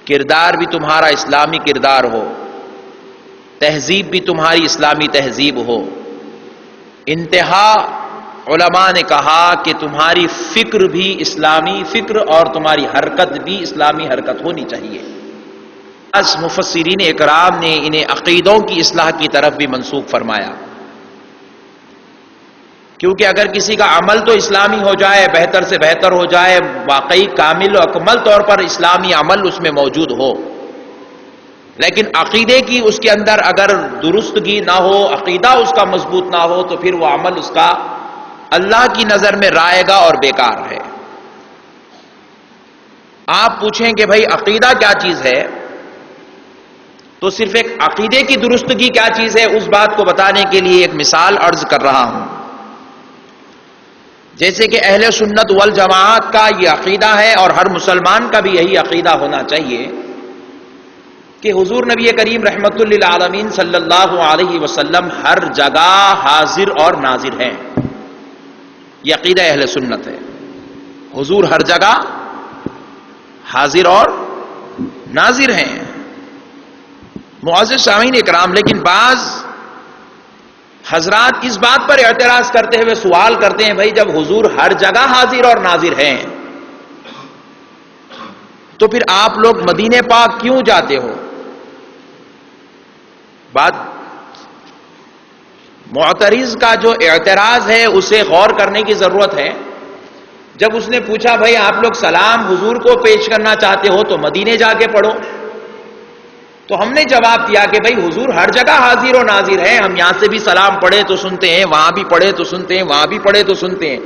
کردار بھی تمہارا اسلامی کردار ہو، تہذیب بھی تمہاری اسلامی تہذیب ہو، انتہا علماء نے کہا کہ تمہاری فکر بھی اسلامی فکر اور تمہاری حرکت بھی اسلامی حرکت ہونی چاہیے۔ اس مفسرین اکرام نے انہیں عقیدوں کی اصلاح کی طرف بھی منسوخ فرمایا، کیونکہ اگر کسی کا عمل تو اسلامی ہو جائے، بہتر سے بہتر ہو جائے، واقعی کامل و اکمل طور پر اسلامی عمل اس میں موجود ہو، لیکن عقیدے کی اس کے اندر اگر درستگی نہ ہو، عقیدہ اس کا مضبوط نہ ہو، تو پھر وہ عمل اس کا اللہ کی نظر میں رائے گا اور بیکار ہے۔ آپ پوچھیں کہ بھائی عقیدہ کیا چیز ہے، تو صرف ایک عقیدے کی درستگی کیا چیز ہے اس بات کو بتانے کے لیے ایک مثال عرض کر رہا ہوں۔ جیسے کہ اہل سنت والجماعت کا یہ عقیدہ ہے اور ہر مسلمان کا بھی یہی عقیدہ ہونا چاہیے کہ حضور نبی کریم رحمت للعالمین صلی اللہ علیہ وسلم ہر جگہ حاضر اور ناظر ہیں۔ یہ عقیدہ اہل سنت ہے، حضور ہر جگہ حاضر اور ناظر ہیں۔ معزز سامعین اکرام، لیکن بعض حضرات اس بات پر اعتراض کرتے ہوئے سوال کرتے ہیں، بھائی جب حضور ہر جگہ حاضر اور ناظر ہیں تو پھر آپ لوگ مدینے پاک کیوں جاتے ہو؟ بات معترض کا جو اعتراض ہے اسے غور کرنے کی ضرورت ہے۔ جب اس نے پوچھا بھائی آپ لوگ سلام حضور کو پیش کرنا چاہتے ہو تو مدینے جا کے پڑھو، تو ہم نے جواب دیا کہ بھائی حضور ہر جگہ حاضر و ناظر ہے، ہم یہاں سے بھی سلام پڑھے تو سنتے ہیں، وہاں بھی پڑھے تو سنتے ہیں، وہاں بھی پڑھے تو سنتے ہیں۔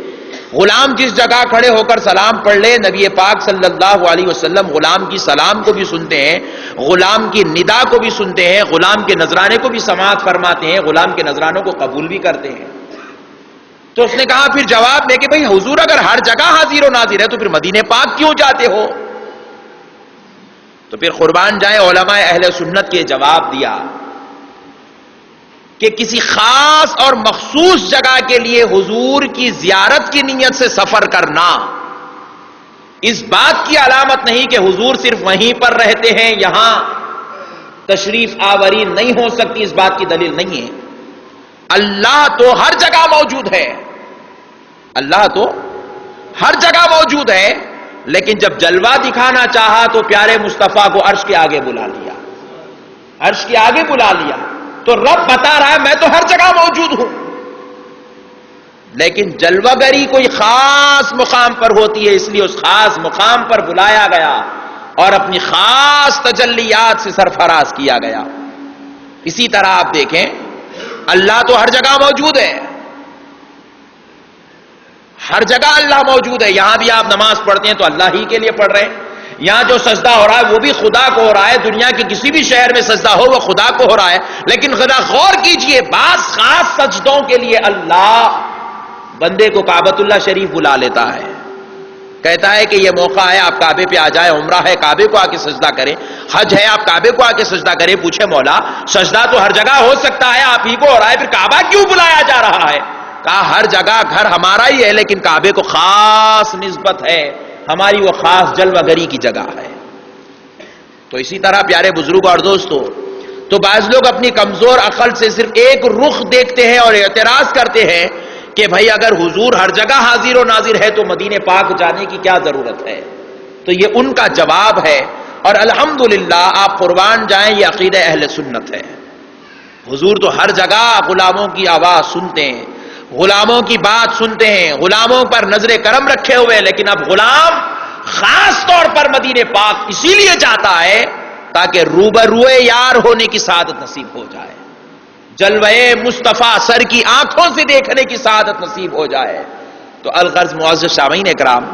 غلام جس جگہ کھڑے ہو کر سلام پڑھ لے، نبی پاک صلی اللہ علیہ وسلم غلام کی سلام کو بھی سنتے ہیں، غلام کی ندا کو بھی سنتے ہیں، غلام کے نذرانے کو بھی سماعت فرماتے ہیں، غلام کے نذرانوں کو قبول بھی کرتے ہیں۔ تو اس نے کہا پھر جواب دے کہ بھئی حضور اگر ہر جگہ حاضر و ناظر ہے تو پھر مدینے پاک کیوں جاتے ہو؟ تو پھر قربان جائیں علماء اہل سنت کے جواب دیا کہ کسی خاص اور مخصوص جگہ کے لیے حضور کی زیارت کی نیت سے سفر کرنا اس بات کی علامت نہیں کہ حضور صرف وہیں پر رہتے ہیں، یہاں تشریف آوری نہیں ہو سکتی، اس بات کی دلیل نہیں ہے۔ اللہ تو ہر جگہ موجود ہے، اللہ تو ہر جگہ موجود ہے، لیکن جب جلوہ دکھانا چاہا تو پیارے مصطفیٰ کو عرش کے آگے بلا لیا، عرش کے آگے بلا لیا۔ تو رب بتا رہا ہے میں تو ہر جگہ موجود ہوں، لیکن جلوہ گری کوئی خاص مقام پر ہوتی ہے، اس لیے اس خاص مقام پر بلایا گیا اور اپنی خاص تجلیات سے سرفراز کیا گیا۔ اسی طرح آپ دیکھیں اللہ تو ہر جگہ موجود ہے، ہر جگہ اللہ موجود ہے۔ یہاں بھی آپ نماز پڑھتے ہیں تو اللہ ہی کے لیے پڑھ رہے ہیں، یہاں جو سجدہ ہو رہا ہے وہ بھی خدا کو ہو رہا ہے، دنیا کے کسی بھی شہر میں سجدہ ہو وہ خدا کو ہو رہا ہے، لیکن خدا غور کیجئے بعض خاص سجدوں کے لیے اللہ بندے کو کعبۃ اللہ شریف بلا لیتا ہے، کہتا ہے کہ یہ موقع ہے آپ کعبے پہ آ جائیں، عمرہ ہے کعبے کو آ کے سجدہ کریں، حج ہے آپ کعبے کو آ کے سجدہ کریں۔ پوچھے مولا سجدہ تو ہر جگہ ہو سکتا ہے، آپ ہی کو ہو رہا ہے، پھر کعبہ کیوں بلایا جا رہا ہے؟ کہا ہر جگہ گھر ہمارا ہی ہے، لیکن کعبے کو خاص نسبت ہے، ہماری وہ خاص جلوہ گری کی جگہ ہے۔ تو اسی طرح پیارے بزرگ اور دوستو، تو بعض لوگ اپنی کمزور عقل سے صرف ایک رخ دیکھتے ہیں اور اعتراض کرتے ہیں کہ بھائی اگر حضور ہر جگہ حاضر و ناظر ہے تو مدینے پاک جانے کی کیا ضرورت ہے؟ تو یہ ان کا جواب ہے، اور الحمدللہ آپ قربان جائیں یہ عقیدہ اہل سنت ہے۔ حضور تو ہر جگہ غلاموں کی آواز سنتے ہیں، غلاموں کی بات سنتے ہیں، غلاموں پر نظر کرم رکھے ہوئے، لیکن اب غلام خاص طور پر مدینے پاک اسی لیے جاتا ہے تاکہ روبروئے یار ہونے کی سعادت نصیب ہو جائے، جلوہ مصطفیٰ سر کی آنکھوں سے دیکھنے کی سعادت نصیب ہو جائے۔ تو الغرض معزز سامعین اکرام،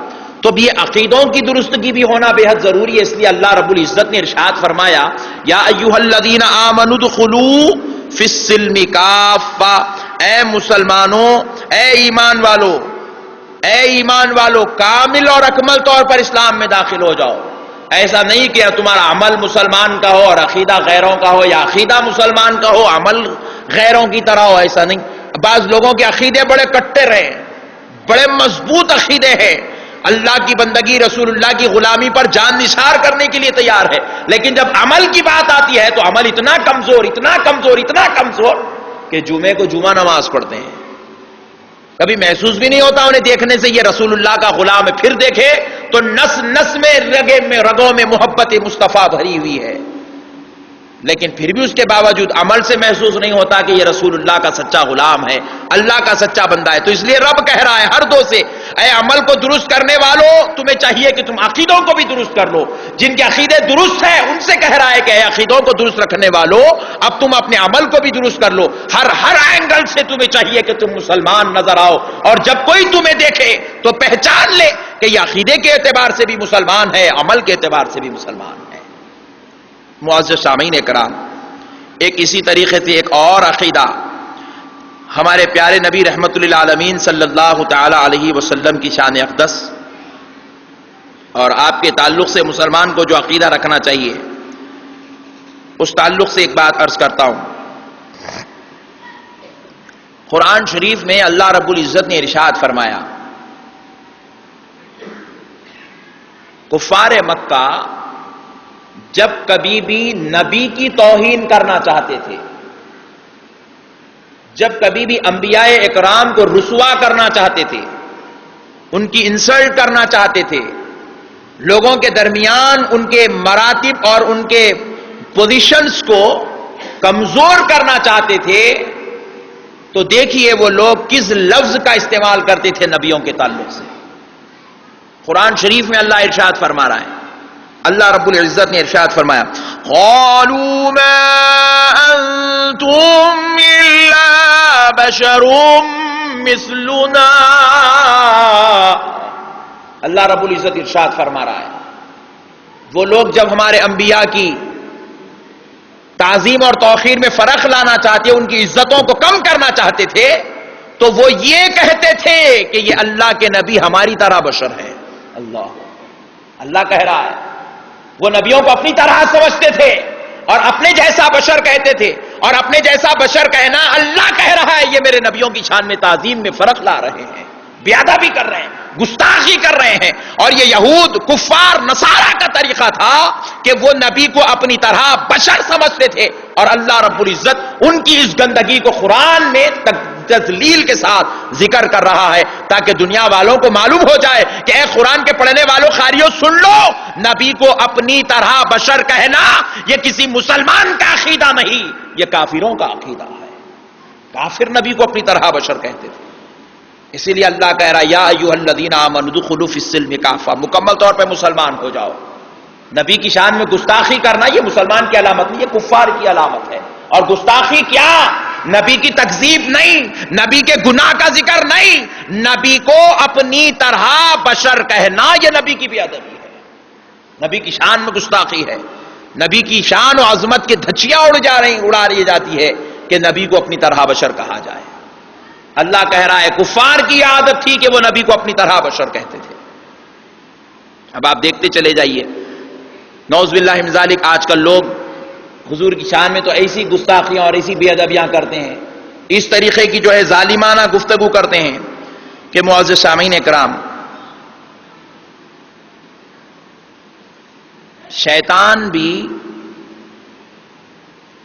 تو یہ عقیدوں کی درستگی بھی ہونا بے حد ضروری ہے، اس لیے اللہ رب العزت نے ارشاد فرمایا یا ایھا الذین آمنوا ادخلوا فی السلم کافہ، اے مسلمانوں، اے ایمان والو، اے ایمان والو کامل اور اکمل طور پر اسلام میں داخل ہو جاؤ۔ ایسا نہیں کہ تمہارا عمل مسلمان کا ہو اور عقیدہ غیروں کا ہو، یا عقیدہ مسلمان کا ہو عمل غیروں کی طرح ہو، ایسا نہیں۔ بعض لوگوں کے عقیدے بڑے کٹر ہیں، بڑے مضبوط عقیدے ہیں، اللہ کی بندگی رسول اللہ کی غلامی پر جان نثار کرنے کے لیے تیار ہے، لیکن جب عمل کی بات آتی ہے تو عمل اتنا کمزور اتنا کمزور اتنا کمزور کہ جمعے کو جمعہ نماز پڑھتے ہیں، کبھی محسوس بھی نہیں ہوتا انہیں دیکھنے سے یہ رسول اللہ کا غلام ہے، پھر دیکھے تو نس نس میں رگوں میں محبت مصطفیٰ بھری ہوئی ہے، لیکن پھر بھی اس کے باوجود عمل سے محسوس نہیں ہوتا کہ یہ رسول اللہ کا سچا غلام ہے، اللہ کا سچا بندہ ہے۔ تو اس لیے رب کہہ رہا ہے ہر دو سے، اے عمل کو درست کرنے والوں، تمہیں چاہیے کہ تم عقیدوں کو بھی درست کر لو، جن کے عقیدے درست ہیں ان سے کہہ رہا ہے کہ اے عقیدوں کو درست رکھنے والوں، اب تم اپنے عمل کو بھی درست کر لو، ہر اینگل سے تمہیں چاہیے کہ تم مسلمان نظر آؤ، اور جب کوئی تمہیں دیکھے تو پہچان لے کہ یہ عقیدے کے اعتبار سے بھی مسلمان ہے، عمل کے اعتبار سے بھی مسلمان ہے۔ معزز سامعین کرام، ایک اسی طریقے سے ایک اور عقیدہ ہمارے پیارے نبی رحمت للعالمین صلی اللہ تعالی علیہ وسلم کی شان اقدس اور آپ کے تعلق سے مسلمان کو جو عقیدہ رکھنا چاہیے، اس تعلق سے ایک بات عرض کرتا ہوں۔ قرآن شریف میں اللہ رب العزت نے ارشاد فرمایا، کفار مکہ جب کبھی بھی نبی کی توہین کرنا چاہتے تھے، جب کبھی بھی انبیاء اکرام کو رسوا کرنا چاہتے تھے، ان کی انسلٹ کرنا چاہتے تھے، لوگوں کے درمیان ان کے مراتب اور ان کے پوزیشنز کو کمزور کرنا چاہتے تھے، تو دیکھیے وہ لوگ کس لفظ کا استعمال کرتے تھے نبیوں کے تعلق سے۔ قرآن شریف میں اللہ ارشاد فرما رہا ہے، اللہ رب العزت نے ارشاد فرمایا، قالوا ما انتم الا بشر مثلنا، اللہ رب العزت ارشاد فرما رہا ہے وہ لوگ جب ہمارے انبیاء کی تعظیم اور توقیر میں فرق لانا چاہتے، ان کی عزتوں کو کم کرنا چاہتے تھے، تو وہ یہ کہتے تھے کہ یہ اللہ کے نبی ہماری طرح بشر ہے۔ اللہ کہہ رہا ہے وہ نبیوں کو اپنی طرح سمجھتے تھے اور اپنے جیسا بشر کہتے تھے، اور اپنے جیسا بشر کہنا اللہ کہہ رہا ہے یہ میرے نبیوں کی شان میں تعظیم میں فرق لا رہے ہیں، بیادبی کر رہے ہیں، گستاخی کر رہے ہیں۔ اور یہ یہود کفار نصارہ کا طریقہ تھا کہ وہ نبی کو اپنی طرح بشر سمجھتے تھے، اور اللہ رب العزت ان کی اس گندگی کو قرآن میں تذلیل کے ساتھ ذکر کر رہا ہے تاکہ دنیا والوں کو معلوم ہو جائے کہ اے قرآن کے پڑھنے والوں قاریوں سن لو، نبی کو اپنی طرح بشر کہنا یہ کسی مسلمان کا عقیدہ نہیں، یہ کافروں کا عقیدہ ہے۔ کافر نبی کو اپنی طرح بشر کہتے تھے، اسی لیے اللہ کہہ رہا یا ایھا الذین آمنوا ادخلوا فی السلم کافہ، مکمل طور پہ مسلمان ہو جاؤ۔ نبی کی شان میں گستاخی کرنا یہ مسلمان کی علامت نہیں، یہ کفار کی علامت ہے۔ اور گستاخی کیا؟ نبی کی تکذیب نہیں، نبی کے گناہ کا ذکر نہیں، نبی کو اپنی طرح بشر کہنا یہ نبی کی بے ادبی ہے، نبی کی شان میں گستاخی ہے۔ نبی کی شان و عظمت کی دھچیاں اڑا رہی جاتی ہے کہ نبی کو اپنی طرح بشر کہا جائے۔ اللہ کہہ رہا ہے کفار کی عادت تھی کہ وہ نبی کو اپنی طرح بشر کہتے تھے۔ اب آپ دیکھتے چلے جائیے، نعوذ باللہ من ذالک، آج کل لوگ حضور کی شان میں تو ایسی گستاخیاں اور ایسی بے ادبیاں کرتے ہیں، اس طریقے کی جو ہے ظالمانہ گفتگو کرتے ہیں کہ معزز سامعین کرام، شیطان بھی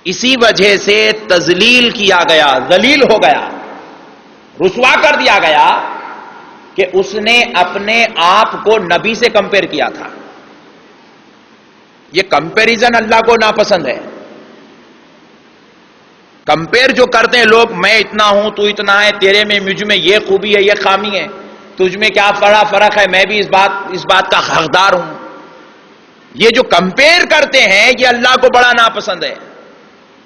اسی وجہ سے تذلیل کیا گیا، ذلیل ہو گیا، رسوا کر دیا گیا کہ اس نے اپنے آپ کو نبی سے کمپیئر کیا تھا۔ یہ کمپیریزن اللہ کو ناپسند ہے۔ کمپیئر جو کرتے ہیں لوگ، میں اتنا ہوں تو اتنا ہے، تیرے میں مجھ میں یہ خوبی ہے یہ خامی ہے، تجھ میں کیا بڑا فرق ہے، میں بھی اس بات کا حقدار ہوں، یہ جو کمپیئر کرتے ہیں یہ اللہ کو بڑا ناپسند ہے۔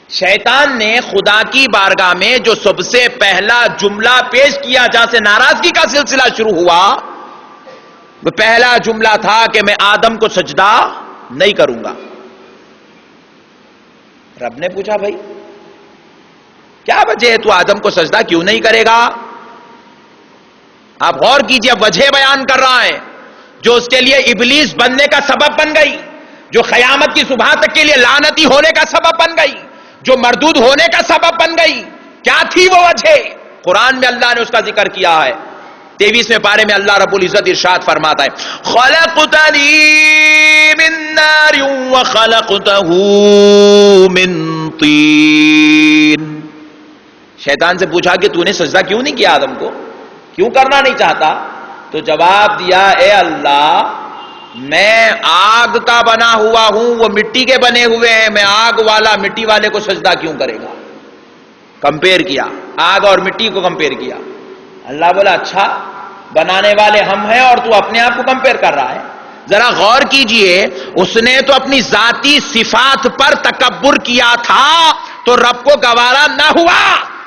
شیطان نے خدا کی بارگاہ میں جو سب سے پہلا جملہ پیش کیا جہاں سے ناراضگی کا سلسلہ شروع ہوا، وہ پہلا جملہ تھا کہ میں آدم کو سجدہ نہیں کروں گا۔ رب نے پوچھا بھائی کیا وجہ ہے تو آدم کو سجدہ کیوں نہیں کرے گا؟ آپ غور کیجئے، وجہ بیان کر رہا ہے جو اس کے لیے ابلیس بننے کا سبب بن گئی، جو قیامت کی صبح تک کے لیے لعنتی ہونے کا سبب بن گئی، جو مردود ہونے کا سبب بن گئی۔ کیا تھی وہ وجہ؟ قرآن میں اللہ نے اس کا ذکر کیا ہے۔ 23ویں پارے میں اللہ رب العزت ارشاد فرماتا ہے خلقتنی من نار وخلقته من طین. شیطان سے پوچھا کہ تو نے سجدہ کیوں نہیں کیا آدم کو، کیوں کرنا نہیں چاہتا؟ تو جواب دیا اے اللہ میں آگ کا بنا ہوا ہوں، وہ مٹی کے بنے ہوئے ہیں، میں آگ والا مٹی والے کو سجدہ کیوں کرے گا؟ کمپیئر کیا، آگ اور مٹی کو کمپیئر کیا. اللہ بولا اچھا بنانے والے ہم ہیں اور تو اپنے آپ کو کمپیئر کر رہا ہے. ذرا غور کیجئے، اس نے تو اپنی ذاتی صفات پر تکبر کیا تھا تو رب کو گوارا نہ ہوا،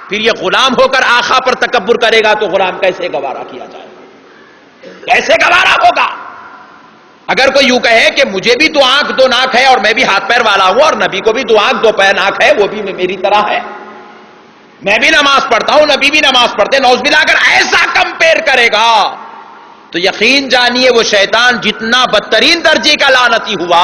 پھر یہ غلام ہو کر آقا پر تکبر کرے گا تو غلام کیسے گوارا کیا جائے گا؟ کیسے گوارا ہوگا؟ اگر کوئی یوں کہے کہ مجھے بھی دو آنکھ دو ناک ہے اور میں بھی ہاتھ پیر والا ہوں اور نبی کو بھی دو آنکھ دو پیر ناک ہے، وہ بھی میری طرح ہے، میں بھی نماز پڑھتا ہوں نبی بھی نماز پڑھتے، نعوذ باللہ اگر ایسا کمپیئر کرے گا تو یقین جانیے وہ شیطان جتنا بدترین درجے کا لعنتی ہوا،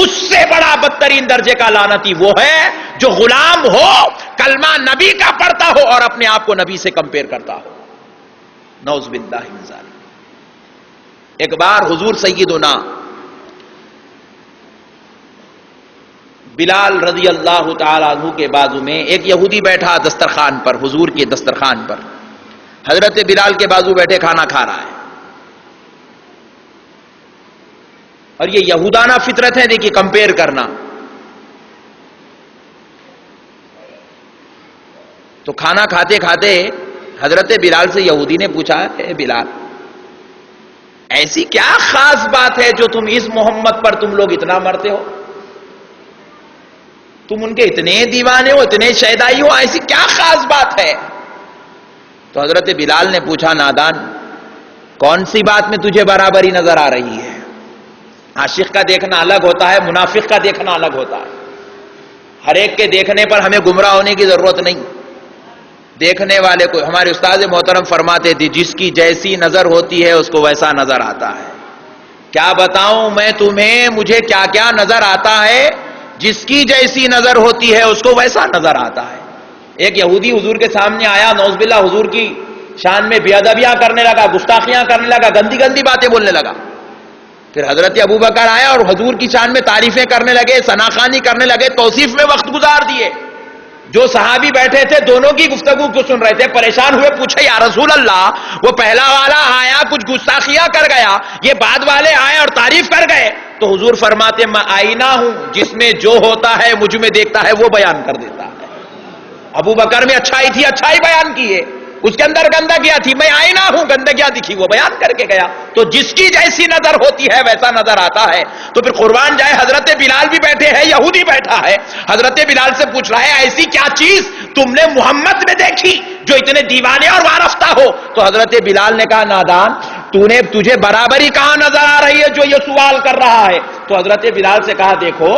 اس سے بڑا بدترین درجے کا لعنتی وہ ہے جو غلام ہو، کلمہ نبی کا پڑھتا ہو اور اپنے آپ کو نبی سے کمپیئر کرتا ہو. نعوذ باللہ من ذالک. ایک بار حضور سیدنا بلال رضی اللہ تعالی عنہ کے بازو میں ایک یہودی بیٹھا دسترخوان پر، حضور کے دسترخوان پر. حضرت بلال کے بازو بیٹھے کھانا کھا رہا ہے، اور یہ یہودانہ فطرت ہے دیکھیے کمپیئر کرنا. تو کھانا کھاتے کھاتے حضرت بلال سے یہودی نے پوچھا اے بلال ایسی کیا خاص بات ہے جو تم اس محمد پر تم لوگ اتنا مرتے ہو، تم ان کے اتنے دیوانے ہو، اتنے شیدائی ہو، ایسی کیا خاص بات ہے؟ تو حضرت بلال نے پوچھا نادان کون سی بات میں تجھے برابری نظر آ رہی ہے؟ عاشق کا دیکھنا الگ ہوتا ہے، منافق کا دیکھنا الگ ہوتا ہے. ہر ایک کے دیکھنے پر ہمیں گمراہ ہونے کی ضرورت نہیں. دیکھنے والے کو ہمارے استاد محترم فرماتے تھے جس کی جیسی نظر ہوتی ہے اس کو ویسا نظر آتا ہے. کیا بتاؤں میں تمہیں مجھے کیا کیا نظر آتا ہے، جس کی جیسی نظر ہوتی ہے اس کو ویسا نظر آتا ہے. ایک یہودی حضور کے سامنے آیا، نعوذ باللہ حضور کی شان میں بے ادبیاں کرنے لگا، گستاخیاں کرنے لگا، گندی گندی باتیں بولنے لگا. پھر حضرت ابوبکر آئے اور حضور کی شان میں تعریفیں کرنے لگے، ثناخوانی کرنے لگے، توصیف میں وقت گزار دیے. جو صحابی بیٹھے تھے دونوں کی گفتگو کو سن رہے تھے، پریشان ہوئے، پوچھے یا رسول اللہ وہ پہلا والا آیا کچھ گستاخیاں کر گیا، یہ بعد والے آئے اور تعریف کر گئے. تو حضور فرماتے میں آئینہ ہوں، جس میں جو ہوتا ہے مجھ میں دیکھتا ہے وہ بیان کر دیتا ہے. ابو بکر میں اچھائی تھی، اچھائی بیان کیے، اس کے اندر گندگیاں تھی، میں آئینہ ہوں، گندگیاں دکھی وہ بیان کر کے گیا. تو جس کی جیسی نظر ہوتی ہے ویسا نظر آتا ہے. تو پھر قربان جائے حضرت بلال بھی بیٹھے ہیں، یہودی بیٹھا ہے، حضرت بلال سے پوچھ رہا ہے ایسی کیا چیز تم نے محمد میں دیکھی جو اتنے دیوانے اور وارفتہ ہو؟ تو حضرت بلال نے کہا نادان تجھے برابری کہاں نظر آ رہی ہے جو یہ سوال کر رہا ہے؟ تو حضرت بلال سے کہا دیکھو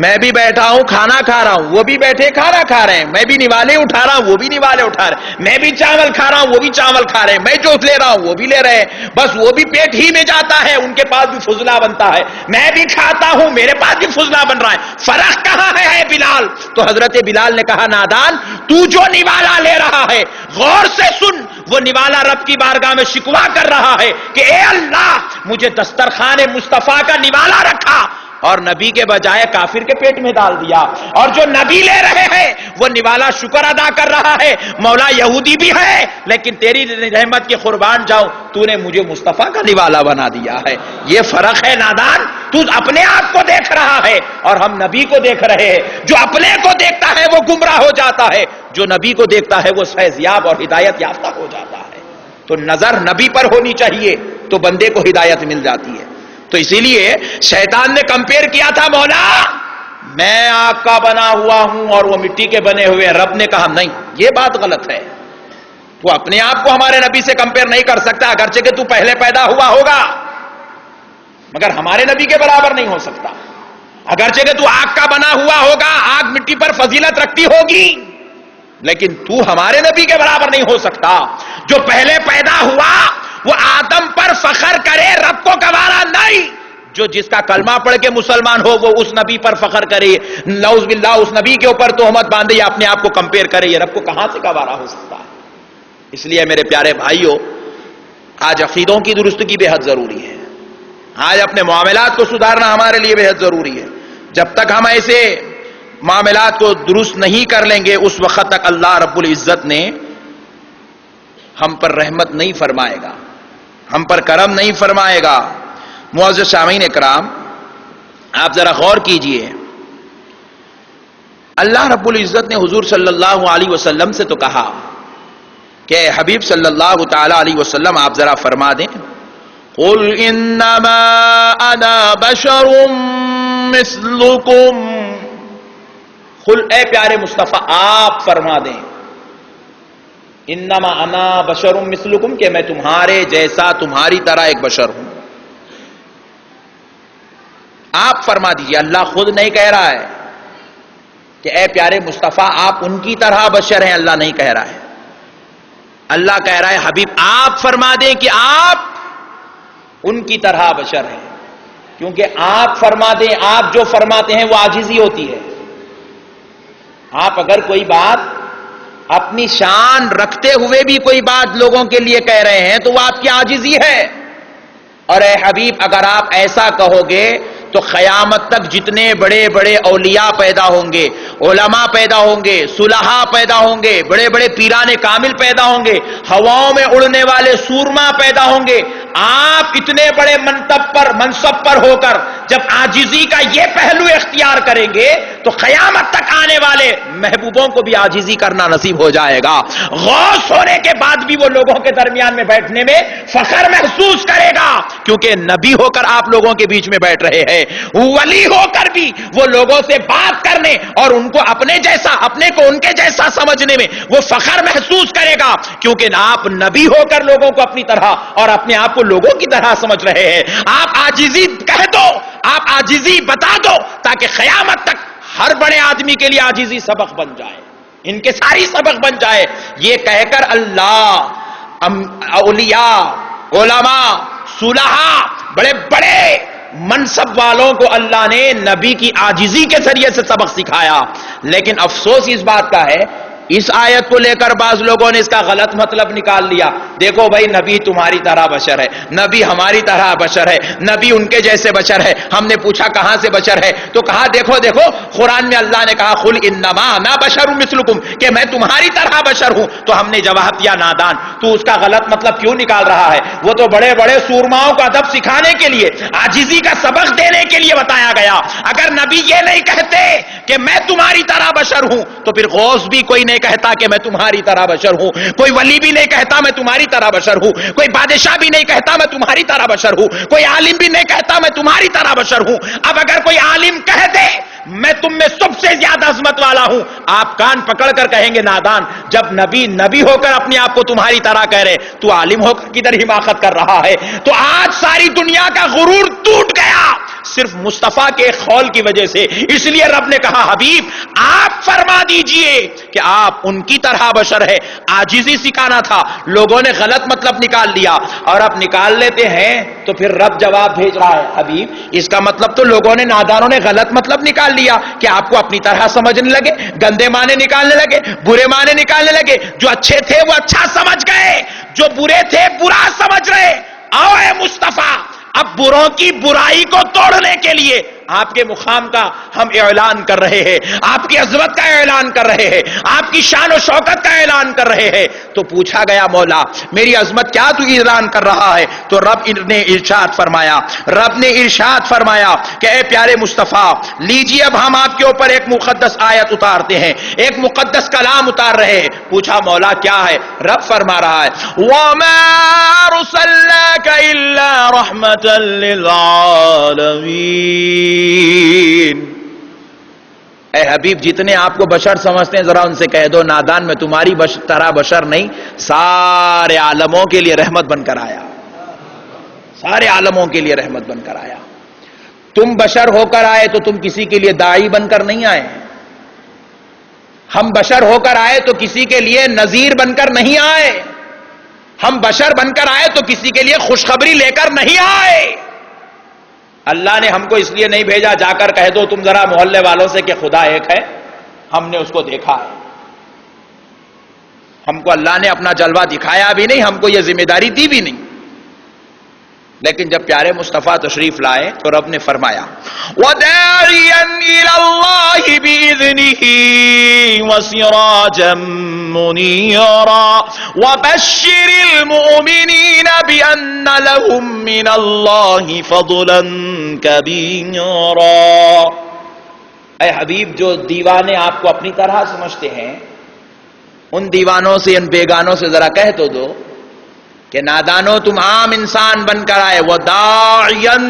میں بھی بیٹھا ہوں کھانا کھا رہا ہوں، وہ بھی بیٹھے کھانا کھا رہے ہیں، میں بھی نوالے اٹھا رہا ہوں وہ بھی نوالے اٹھا رہے ہیں، میں بھی چاول کھا رہا ہوں وہ بھی چاول کھا رہے ہیں، میں جو لے رہا ہوں وہ بھی لے رہے ہیں، بس وہ بھی پیٹ ہی میں جاتا ہے، ان کے پاس بھی فضلہ بنتا ہے، میں بھی کھاتا ہوں میرے پاس بھی فضلہ بن رہا ہے، فرق کہاں ہے بلال؟ تو حضرت بلال نے کہا نادان تو جو نوالا لے رہا ہے غور سے سن، وہ نوالا رب کی بارگاہ میں شکوا کر رہا ہے کہ اے اللہ مجھے دسترخوان مصطفیٰ کا نوالا رکھا اور نبی کے بجائے کافر کے پیٹ میں ڈال دیا، اور جو نبی لے رہے ہیں وہ نوالا شکر ادا کر رہا ہے مولا یہودی بھی ہے لیکن تیری رحمت کے قربان جاؤں تو نے مجھے مصطفیٰ کا نوالا بنا دیا ہے. یہ فرق ہے نادان، تو اپنے آپ کو دیکھ رہا ہے اور ہم نبی کو دیکھ رہے ہیں. جو اپنے کو دیکھتا ہے وہ گمراہ ہو جاتا ہے، جو نبی کو دیکھتا ہے وہ فیضیاب اور ہدایت یافتہ ہو جاتا ہے. تو نظر نبی پر ہونی چاہیے تو بندے کو ہدایت مل جاتی ہے. تو اسی لیے شیطان نے کمپیئر کیا تھا مولا میں آگ کا بنا ہوا ہوں اور وہ مٹی کے بنے ہوئے. رب نے کہا نہیں یہ بات غلط ہے، تو اپنے آپ کو ہمارے نبی سے کمپیئر نہیں کر سکتا، اگرچہ کہ تو پہلے پیدا ہوا ہوگا مگر ہمارے نبی کے برابر نہیں ہو سکتا. اگرچہ کہ تو آگ کا بنا ہوا ہوگا، آگ مٹی پر فضیلت رکھتی ہوگی، لیکن تو ہمارے نبی کے برابر نہیں ہو سکتا. جو پہلے پیدا ہوا وہ آدم پر فخر کرے، رب کو گوارا نہیں. جو جس کا کلمہ پڑھ کے مسلمان ہو وہ اس نبی پر فخر کرے، نعوذ باللہ اس نبی کے اوپر تہمت باندھے یا اپنے آپ کو کمپیئر کرے، یہ رب کو کہاں سے گوارا ہو سکتا ہے؟ اس لیے میرے پیارے بھائیوں آج عقیدوں کی درستگی بے حد ضروری ہے. آج اپنے معاملات کو سدھارنا ہمارے لیے بے حد ضروری ہے. جب تک ہم ایسے معاملات کو درست نہیں کر لیں گے اس وقت تک اللہ رب العزت نے ہم پر رحمت نہیں فرمائے گا، ہم پر کرم نہیں فرمائے گا. معزز سامعین اکرام، آپ ذرا غور کیجئے، اللہ رب العزت نے حضور صلی اللہ علیہ وسلم سے تو کہا کہ اے حبیب صلی اللہ تعالی علیہ وسلم آپ ذرا فرما دیں، قل انما انا بشر مثلکم. قل اے پیارے مصطفیٰ آپ فرما دیں، انما انا بشر مثلکم، کہ میں تمہارے جیسا تمہاری طرح ایک بشر ہوں. آپ فرما دیجئے، اللہ خود نہیں کہہ رہا ہے کہ اے پیارے مصطفیٰ آپ ان کی طرح بشر ہیں، اللہ نہیں کہہ رہا ہے. اللہ کہہ رہا ہے حبیب آپ فرما دیں کہ آپ ان کی طرح بشر ہیں. کیونکہ آپ فرما دیں، آپ جو فرماتے ہیں وہ عاجزی ہوتی ہے. آپ اگر کوئی بات اپنی شان رکھتے ہوئے بھی کوئی بات لوگوں کے لیے کہہ رہے ہیں تو وہ آپ کی عاجزی ہے. اور اے حبیب اگر آپ ایسا کہو گے تو قیامت تک جتنے بڑے بڑے اولیاء پیدا ہوں گے، علماء پیدا ہوں گے، صلحاء پیدا ہوں گے، بڑے بڑے پیران کامل پیدا ہوں گے، ہواؤں میں اڑنے والے سورما پیدا ہوں گے، آپ اتنے بڑے منصب پر ہو کر جب عاجزی کا یہ پہلو اختیار کریں گے تو قیامت تک آنے والے محبوبوں کو بھی عاجزی کرنا نصیب ہو جائے گا. غوث ہونے کے بعد بھی وہ لوگوں کے درمیان میں بیٹھنے میں فخر محسوس کرے گا، کیونکہ نبی ہو کر آپ لوگوں کے بیچ میں بیٹھ رہے ہیں. ولی ہو کر بھی وہ لوگوں سے بات کرنے اور ان کو اپنے کو ان کے جیسا سمجھنے میں وہ فخر محسوس کرے گا، کیونکہ آپ نبی ہو کر لوگوں کو اپنی طرح اور اپنے آپ کو لوگوں کی طرح سمجھ رہے ہیں. آپ عاجزی کہہ دو، آپ عاجزی بتا دو تاکہ قیامت تک ہر بڑے آدمی کے لیے عاجزی سبق بن جائے، ان کے ساری سبق بن جائے. یہ کہہ کر اللہ اولیاء، علماء، صلحاء، بڑے بڑے منصب والوں کو اللہ نے نبی کی عاجزی کے ذریعے سے سبق سکھایا. لیکن افسوس اس بات کا ہے اس آیت کو لے کر بعض لوگوں نے اس کا غلط مطلب نکال لیا. دیکھو بھائی نبی تمہاری طرح بشر ہے، نبی ہماری طرح بشر ہے، نبی ان کے جیسے بشر ہے. ہم نے پوچھا کہاں سے بشر ہے تو کہا دیکھو قرآن میں اللہ نے کہا قل انما انا بشر مثلکم، کہ میں تمہاری طرح بشر ہوں. تو ہم نے جواب دیا نادان تو اس کا غلط مطلب کیوں نکال رہا ہے؟ وہ تو بڑے بڑے سورماؤں کا ادب سکھانے کے لیے، عاجزی کا سبق دینے کے لیے بتایا گیا. اگر نبی یہ نہیں کہتے کہ میں تمہاری طرح بشر ہوں تو پھر غوث بھی کوئی نہیں کہتا کہ میں تمہاری طرح بشر ہوں، کوئی ولی بھی نہیں کہتا میں تمہاری طرح بشر ہوں، کوئی بادشاہ بھی نہیں کہتا میں تمہاری طرح بشر ہوں، کوئی عالم بھی نہیں کہتا میں تمہاری طرح بشر ہوں. اب اگر کوئی عالم کہہ دے میں تم میں سب سے زیادہ عظمت والا ہوں، آپ کان پکڑ کر کہیں گے نادان. جب نبی ہو کر اپنے آپ کو تمہاری طرح کہہ رہے تو عالم ہو کر کدھر حماقت کر رہا ہے؟ تو آج ساری دنیا کا غرور ٹوٹ گیا صرف مصطفیٰ کے ایک قول کی وجہ سے. اس لیے رب نے کہا حبیب آپ فرما دیجئے کہ آپ ان کی طرح بشر ہے. عاجزی سکھانا تھا، لوگوں نے غلط مطلب نکال لیا، اور اب نکال لیتے ہیں تو پھر رب جواب بھیج رہا ہے حبیب اس کا مطلب تو لوگوں نے، نادانوں نے غلط مطلب نکال لیا کہ آپ کو اپنی طرح سمجھنے لگے، گندے معنی نکالنے لگے، برے معنی نکالنے لگے. جو اچھے تھے وہ اچھا سمجھ گئے، جو برے تھے برا سمجھ رہے. آؤ اے مصطفیٰ اب بروں کی برائی کو توڑنے کے لیے آپ کے مقام کا ہم اعلان کر رہے ہیں، آپ کی عظمت کا اعلان کر رہے ہیں، آپ کی شان و شوکت کا اعلان کر رہے ہیں. تو پوچھا گیا مولا میری عظمت کیا تو اعلان کر رہا ہے؟ تو رب نے ارشاد فرمایا کہ اے پیارے مصطفیٰ لیجیے اب ہم آپ کے اوپر ایک مقدس آیت اتارتے ہیں، ایک مقدس کلام اتار رہے ہیں. پوچھا مولا کیا ہے؟ رب فرما رہا ہے وَمَا أَرْسَلْنَاكَ إِلَّا رَحْمَةً لِّلْعَالَمِينَ. اے حبیب جتنے آپ کو بشر سمجھتے ہیں ذرا ان سے کہہ دو نادان میں تمہاری طرح بشر نہیں، سارے عالموں کے لیے رحمت بن کر آیا، سارے عالموں کے لیے رحمت بن کر آیا. تم بشر ہو کر آئے تو تم کسی کے لیے داعی بن کر نہیں آئے، ہم بشر ہو کر آئے تو کسی کے لیے نذیر بن کر نہیں آئے، ہم بشر بن کر آئے تو کسی کے لیے خوشخبری لے کر نہیں آئے. اللہ نے ہم کو اس لیے نہیں بھیجا جا کر کہہ دو تم ذرا محلے والوں سے کہ خدا ایک ہے، ہم نے اس کو دیکھا ہے. ہم کو اللہ نے اپنا جلوہ دکھایا بھی نہیں، ہم کو یہ ذمہ داری دی بھی نہیں. لیکن جب پیارے مصطفیٰ تشریف لائے تو رب نے فرمایا وَدَاعِيًا إِلَى اللَّهِ بِإِذْنِهِ وَسِرَاجًا مُنِيرًا وَبَشِّرِ الْمُؤْمِنِينَ بِأَنَّ لَهُم مِّنَ اللَّهِ فَضْلًا كَبِيرًا۔ اے حبیب، جو دیوانے آپ کو اپنی طرح سمجھتے ہیں، ان دیوانوں سے، ان بیگانوں سے ذرا کہہ تو دو کہ نادانو تم عام انسان بن کر آئے، وَدَاعِيًا،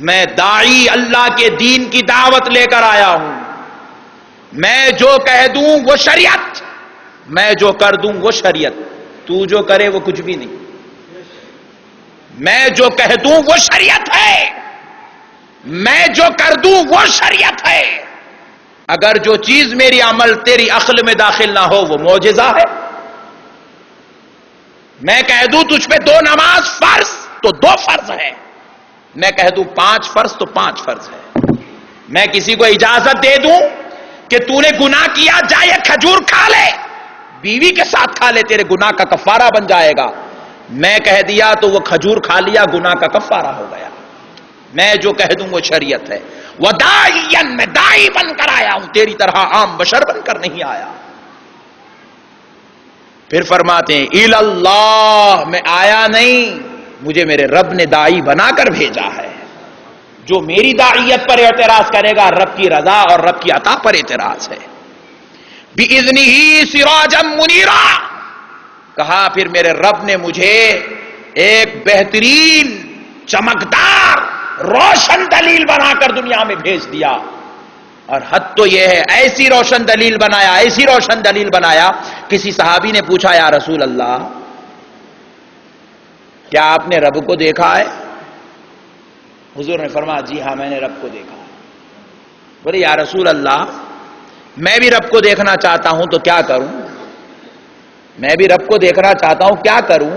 میں داعی اللہ کے دین کی دعوت لے کر آیا ہوں، میں جو کہہ دوں وہ شریعت، میں جو کر دوں وہ شریعت، تو جو کرے وہ کچھ بھی نہیں، میں جو کہہ دوں وہ شریعت ہے، میں جو کر دوں وہ شریعت ہے، اگر جو چیز میری عمل تیری عقل میں داخل نہ ہو وہ معجزہ ہے۔ میں کہہ دوں تجھ پہ 2 نماز فرض تو 2 فرض ہے، میں کہہ دوں 5 فرض تو 5 فرض ہے، میں کسی کو اجازت دے دوں کہ تو نے گناہ کیا، جا یہ کھجور کھا لے، بیوی کے ساتھ کھا لے، تیرے گناہ کا کفارہ بن جائے گا، میں کہہ دیا تو وہ کھجور کھا لیا، گناہ کا کفارہ ہو گیا، میں جو کہہ دوں وہ شریعت ہے۔ وَدَاعِيًا، میں داعی بن کر آیا ہوں، تیری طرح عام بشر بن کر نہیں آیا۔ پھر فرماتے ہیں اِلَى اللَّهِ، میں آیا نہیں، مجھے میرے رب نے داعی بنا کر بھیجا ہے۔ جو میری داعیت پر اعتراض کرے گا، رب کی رضا اور رب کی عطا پر اعتراض ہے۔ بِإِذْنِهِ سِرَاجًا مُنِيرًا، کہا پھر میرے رب نے مجھے ایک بہترین چمکدار روشن دلیل بنا کر دنیا میں بھیج دیا، اور حد تو یہ ہے ایسی روشن دلیل بنایا، ایسی روشن دلیل بنایا، کسی صحابی نے پوچھا یا رسول اللہ کیا آپ نے رب کو دیکھا ہے؟ حضور نے فرمایا جی ہاں میں نے رب کو دیکھا۔ بولے یا رسول اللہ میں بھی رب کو دیکھنا چاہتا ہوں تو کیا کروں؟ میں بھی رب کو دیکھنا چاہتا ہوں کیا کروں؟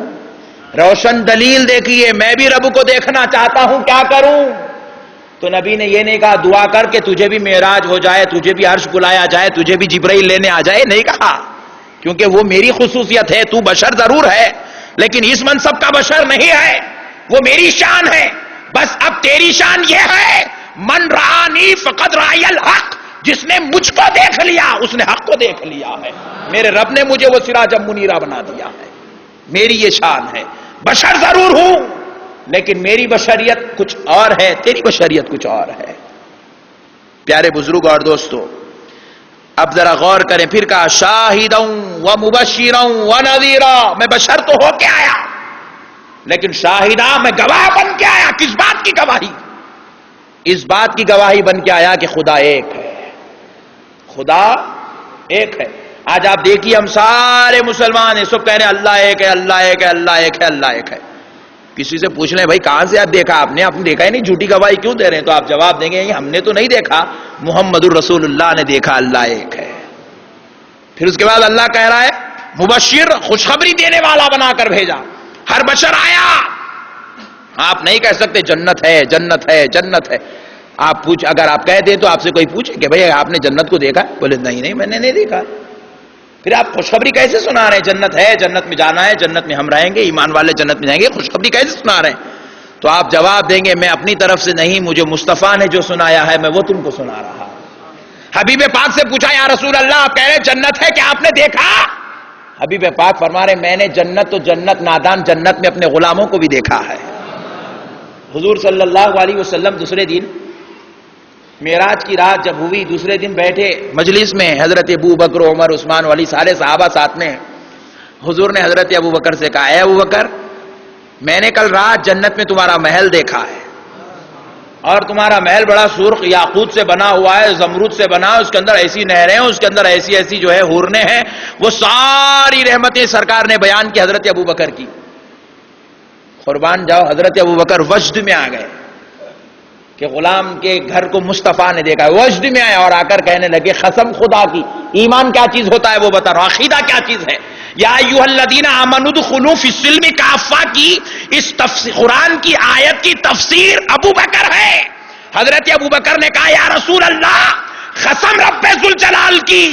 روشن دلیل دیکھیے، میں بھی رب کو دیکھنا چاہتا ہوں کیا کروں؟ تو نبی نے یہ نہیں کہا دعا کر کے تجھے بھی معراج ہو جائے، تجھے بھی عرش بلایا جائے، تجھے بھی جبرائیل لینے آ جائے، نہیں کہا، کیونکہ وہ میری خصوصیت ہے، تو بشر ضرور ہے لیکن اس منصب کا بشر نہیں ہے، وہ میری شان ہے۔ بس اب تیری شان یہ ہے من رآنی فقد رأی الحق، جس نے مجھ کو دیکھ لیا اس نے حق کو دیکھ لیا ہے۔ میرے رب نے مجھے وہ سراج منیرہ بنا دیا ہے، میری یہ شان ہے، بشر ضرور ہوں لیکن میری بشریت کچھ اور ہے، تیری بشریت کچھ اور ہے۔ پیارے بزرگ اور دوستو، اب ذرا غور کریں، پھر کہا شاہداً ومبشراً ونذیراً، میں بشر تو ہو کے آیا لیکن شاہدہ میں گواہ بن کے آیا۔ کس بات کی گواہی؟ اس بات کی گواہی بن کے آیا کہ خدا ایک ہے، خدا ایک ہے۔ آج آپ دیکھیے ہم سارے مسلمان ہیں، سب کہہ رہے ہیں اللہ ایک ہے، اللہ ایک ہے، اللہ ایک ہے، اللہ ایک ہے۔ کسی سے پوچھ لیں بھائی کہاں سے آپ دیکھا، آپ نے دیکھا ہی نہیں، جھوٹی گواہی کیوں دے رہے ہیں؟ تو آپ جواب دیں گے ہم نے تو نہیں دیکھا، محمد الرسول اللہ نے دیکھا اللہ ایک ہے۔ پھر اس کے بعد اللہ کہہ رہا ہے مبشر، خوشخبری دینے والا بنا کر بھیجا، ہر بشر آیا۔ آپ نہیں کہہ سکتے جنت ہے، جنت ہے، جنت ہے۔ آپ اگر آپ کہہ دیں تو آپ سے کوئی پوچھے کہ بھئی آپ نے جنت کو دیکھا؟ بولے نہیں میں نے نہیں دیکھا۔ پھر آپ خوشخبری کیسے سنا رہے ہیں؟ جنت ہے، جنت میں جانا ہے، جنت میں ہم رہیں گے، ایمان والے جنت میں جائیں گے، خوشخبری کیسے سنا رہے ہیں؟ تو آپ جواب دیں گے میں اپنی طرف سے نہیں، مجھے مصطفیٰ نے جو سنایا ہے میں وہ تم کو سنا رہا۔ حبیب پاک سے پوچھا یا رسول اللہ آپ کہہ رہے جنت ہے، کیا آپ نے دیکھا؟ حبیب پاک فرما رہے میں نے جنت تو جنت، نادان جنت میں اپنے غلاموں کو بھی دیکھا ہے۔ حضور صلی اللہ علیہ وسلم دوسرے دن معراج کی رات جب ہوئی، دوسرے دن بیٹھے مجلس میں، حضرت ابو بکر، عمر، عثمان، علی سارے صحابہ ساتھ میں۔ حضور نے حضرت ابو بکر سے کہا اے ابو بکر میں نے کل رات جنت میں تمہارا محل دیکھا ہے، اور تمہارا محل بڑا سرخ یاقوت سے بنا ہوا ہے، زمرد سے بنا ہے، اس کے اندر ایسی نہریں ہیں، اس کے اندر ایسی ایسی جو ہے حوریں ہیں، وہ ساری رحمتیں سرکار نے بیان کی حضرت ابو بکر کی۔ قربان جاؤ حضرت ابو بکر وجد میں آ گئے کہ غلام کے گھر کو مصطفیٰ نے دیکھا، وجد میں آئے اور آ کر کہنے لگے قسم خدا کی ایمان کیا چیز ہوتا ہے وہ بتا رہا ہوں، عقیدہ کیا چیز ہے۔ یا ایھا الذین آمنوا ادخلوا فی السلم کافہ کی اس قرآن کی آیت کی تفسیر ابو بکر ہے۔ حضرت ابو بکر نے کہا یا رسول اللہ قسم رب ذوالجلال کی،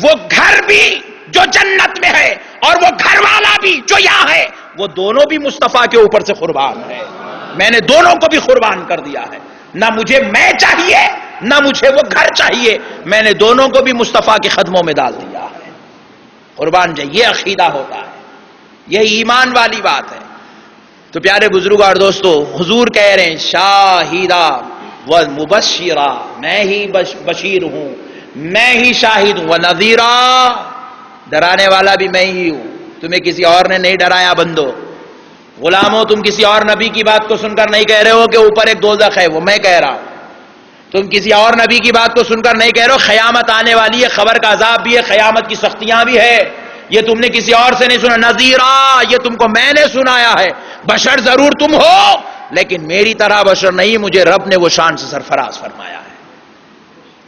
وہ گھر بھی جو جنت میں ہے اور وہ گھر والا بھی جو یہاں ہے وہ دونوں بھی مصطفیٰ کے اوپر سے قربان ہے. میں نے دونوں کو بھی قربان کر دیا ہے. نہ مجھے میں چاہیے نہ مجھے وہ گھر چاہیے, میں نے دونوں کو بھی مصطفیٰ کے قدموں میں ڈال دیا ہے. قربان جائے, یہ عقیدہ ہوتا ہے, یہ ایمان والی بات ہے. تو پیارے بزرگ اور دوستو, حضور کہہ رہے ہیں شاہدہ و مبشرہ, میں ہی بشیر ہوں, میں ہی شاہد ہوں, و نذیرہ, ڈرانے والا بھی میں ہی ہوں. تمہیں کسی اور نے نہیں ڈرایا بندو. غلاموں, تم کسی اور نبی کی بات کو سن کر نہیں کہہ رہے ہو کہ اوپر ایک دوزخ ہے, وہ میں کہہ رہا ہوں. تم کسی اور نبی کی بات کو سن کر نہیں کہہ رہے ہو قیامت آنے والی ہے, خبر کا عذاب بھی ہے, قیامت کی سختیاں بھی ہے, یہ تم نے کسی اور سے نہیں سنا. نذیرہ, یہ تم کو میں نے سنایا ہے. بشر ضرور تم ہو لیکن میری طرح بشر نہیں, مجھے رب نے وہ شان سے سرفراز فرمایا ہے.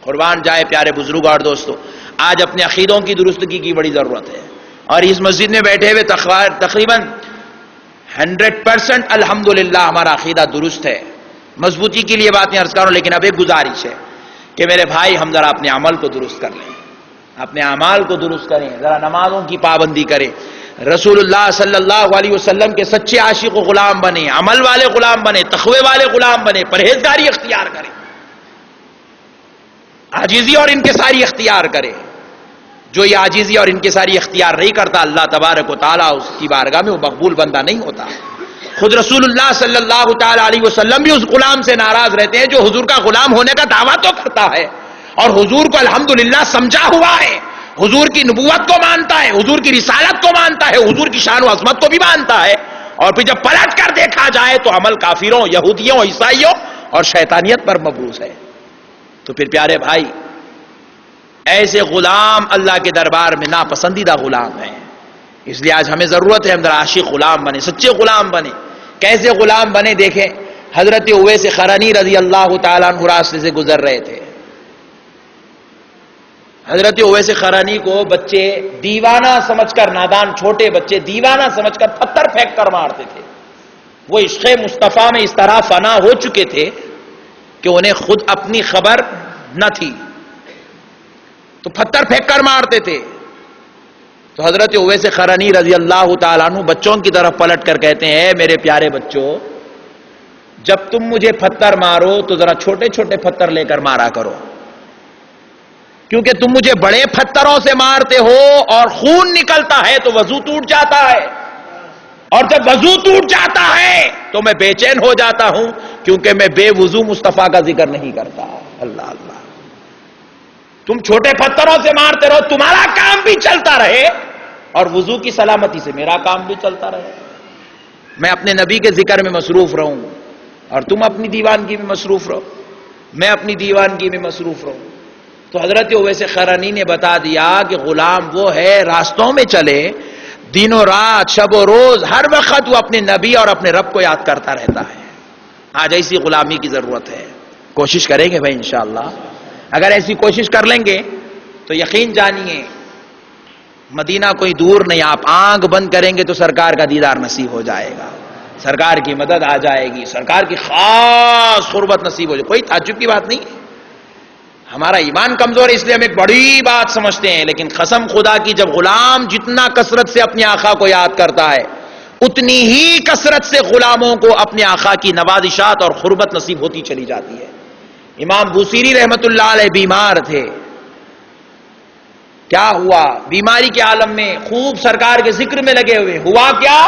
قربان جائے پیارے بزرگ اور دوستو, آج اپنے عقیدوں کی درستگی کی بڑی ضرورت ہے. اور اس مسجد میں بیٹھے ہوئے تقریباً 100% الحمدللہ ہمارا عقیدہ درست ہے. مضبوطی کے لیے باتیں عرض کروں, لیکن اب ایک گزارش ہے کہ میرے بھائی ہم ذرا اپنے عمل کو درست کر لیں, اپنے اعمال کو درست کریں, ذرا نمازوں کی پابندی کریں, رسول اللہ صلی اللہ علیہ وسلم کے سچے عاشق و غلام بنے, عمل والے غلام بنے, تقوی والے غلام بنے, پرہیزگاری اختیار کریں, عاجزی اور انکساری اختیار کریں. جو یہ عاجزی اور انکساری اختیار نہیں کرتا, اللہ تبارک و تعالیٰ اس کی بارگاہ میں وہ مقبول بندہ نہیں ہوتا. خود رسول اللہ صلی اللہ تعالی علیہ وسلم بھی اس غلام سے ناراض رہتے ہیں جو حضور کا غلام ہونے کا دعویٰ تو کرتا ہے اور حضور کو الحمدللہ سمجھا ہوا ہے, حضور کی نبوت کو مانتا ہے, حضور کی رسالت کو مانتا ہے, حضور کی شان و عظمت کو بھی مانتا ہے, اور پھر جب پلٹ کر دیکھا جائے تو عمل کافروں, یہودیوں, عیسائیوں اور شیطانیت پر مبعوث ہے. تو پھر پیارے بھائی, ایسے غلام اللہ کے دربار میں ناپسندیدہ غلام ہیں. اس لیے آج ہمیں ضرورت ہے ہم ذرا عاشق غلام بنے, سچے غلام بنے. کیسے غلام بنے دیکھیں, حضرت اویس قرنی رضی اللہ تعالیٰ عنہ راستے سے گزر رہے تھے. حضرت اویس قرنی کو بچے دیوانہ سمجھ کر, نادان چھوٹے بچے دیوانہ سمجھ کر پتھر پھینک کر مارتے تھے. وہ عشق مصطفیٰ میں اس طرح فنا ہو چکے تھے کہ انہیں خود اپنی خبر نہ تھی, تو پتھر پھینک کر مارتے تھے. تو حضرت اویس قرنی رضی اللہ تعالیٰ عنہ بچوں کی طرف پلٹ کر کہتے ہیں, اے میرے پیارے بچوں, جب تم مجھے پتھر مارو تو ذرا چھوٹے چھوٹے پتھر لے کر مارا کرو, کیونکہ تم مجھے بڑے پتھروں سے مارتے ہو اور خون نکلتا ہے تو وضو ٹوٹ جاتا ہے, اور جب وضو ٹوٹ جاتا ہے تو میں بے چین ہو جاتا ہوں, کیونکہ میں بے وضو مصطفیٰ کا ذکر نہیں کرتا. اللہ اللہ, تم چھوٹے پتھروں سے مارتے رہو, تمہارا کام بھی چلتا رہے اور وضو کی سلامتی سے میرا کام بھی چلتا رہے. میں اپنے نبی کے ذکر میں مصروف رہوں اور تم اپنی دیوانگی میں مصروف رہو, میں اپنی دیوانگی میں مصروف رہوں. تو حضرت اویس قرنی نے بتا دیا کہ غلام وہ ہے راستوں میں چلے, دن و رات, شب و روز, ہر وقت وہ اپنے نبی اور اپنے رب کو یاد کرتا رہتا ہے. آج ایسی غلامی کی ضرورت ہے. کوشش کریں گے بھائی انشاءاللہ. اگر ایسی کوشش کر لیں گے تو یقین جانیے مدینہ کوئی دور نہیں, آپ آنکھ بند کریں گے تو سرکار کا دیدار نصیب ہو جائے گا, سرکار کی مدد آ جائے گی, سرکار کی خاص قربت نصیب ہو جائے. کوئی تعجب کی بات نہیں. ہمارا ایمان کمزور ہے اس لیے ہم ایک بڑی بات سمجھتے ہیں, لیکن قسم خدا کی جب غلام جتنا کثرت سے اپنے آقا کو یاد کرتا ہے اتنی ہی کثرت سے غلاموں کو اپنے آقا کی نوازشات اور قربت نصیب ہوتی چلی جاتی ہے. امام بوصیری رحمت اللہ علیہ بیمار تھے, کیا ہوا, بیماری کے عالم میں خوب سرکار کے ذکر میں لگے ہوئے. ہوا کیا,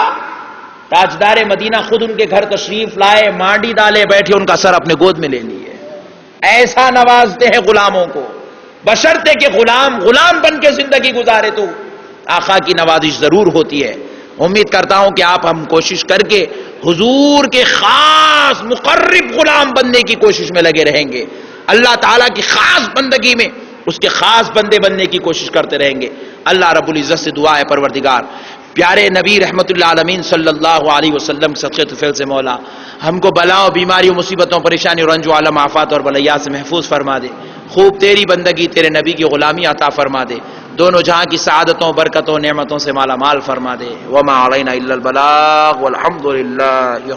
تاجدار مدینہ خود ان کے گھر تشریف لائے, مانڈی ڈالے, بیٹھے, ان کا سر اپنے گود میں لے لیے. ایسا نوازتے ہیں غلاموں کو, بشرطے کہ غلام غلام بن کے زندگی گزارے تو آقا کی نوازش ضرور ہوتی ہے. امید کرتا ہوں کہ آپ ہم کوشش کر کے حضور کے خاص مقرب غلام بننے کی کوشش میں لگے رہیں گے. اللہ تعالیٰ کی خاص بندگی میں اس کے خاص بندے بننے کی کوشش کرتے رہیں گے. اللہ رب العزت سے دعا ہے پروردگار پیارے نبی رحمت اللہ عالمین صلی اللہ علیہ وسلم صدقے طفیل سے مولا ہم کو بلاؤں, بیماریوں, مصیبتوں, پریشانیوں, رنج و عالم, آفات اور بلیات سے محفوظ فرما دے. خوب تیری بندگی, تیرے نبی کی غلامی عطا فرما دے. دونوں جہاں کی سعادتوں, برکتوں, نعمتوں سے مالا مال فرما دے. وما علینا الا البلاغ والحمد للہ.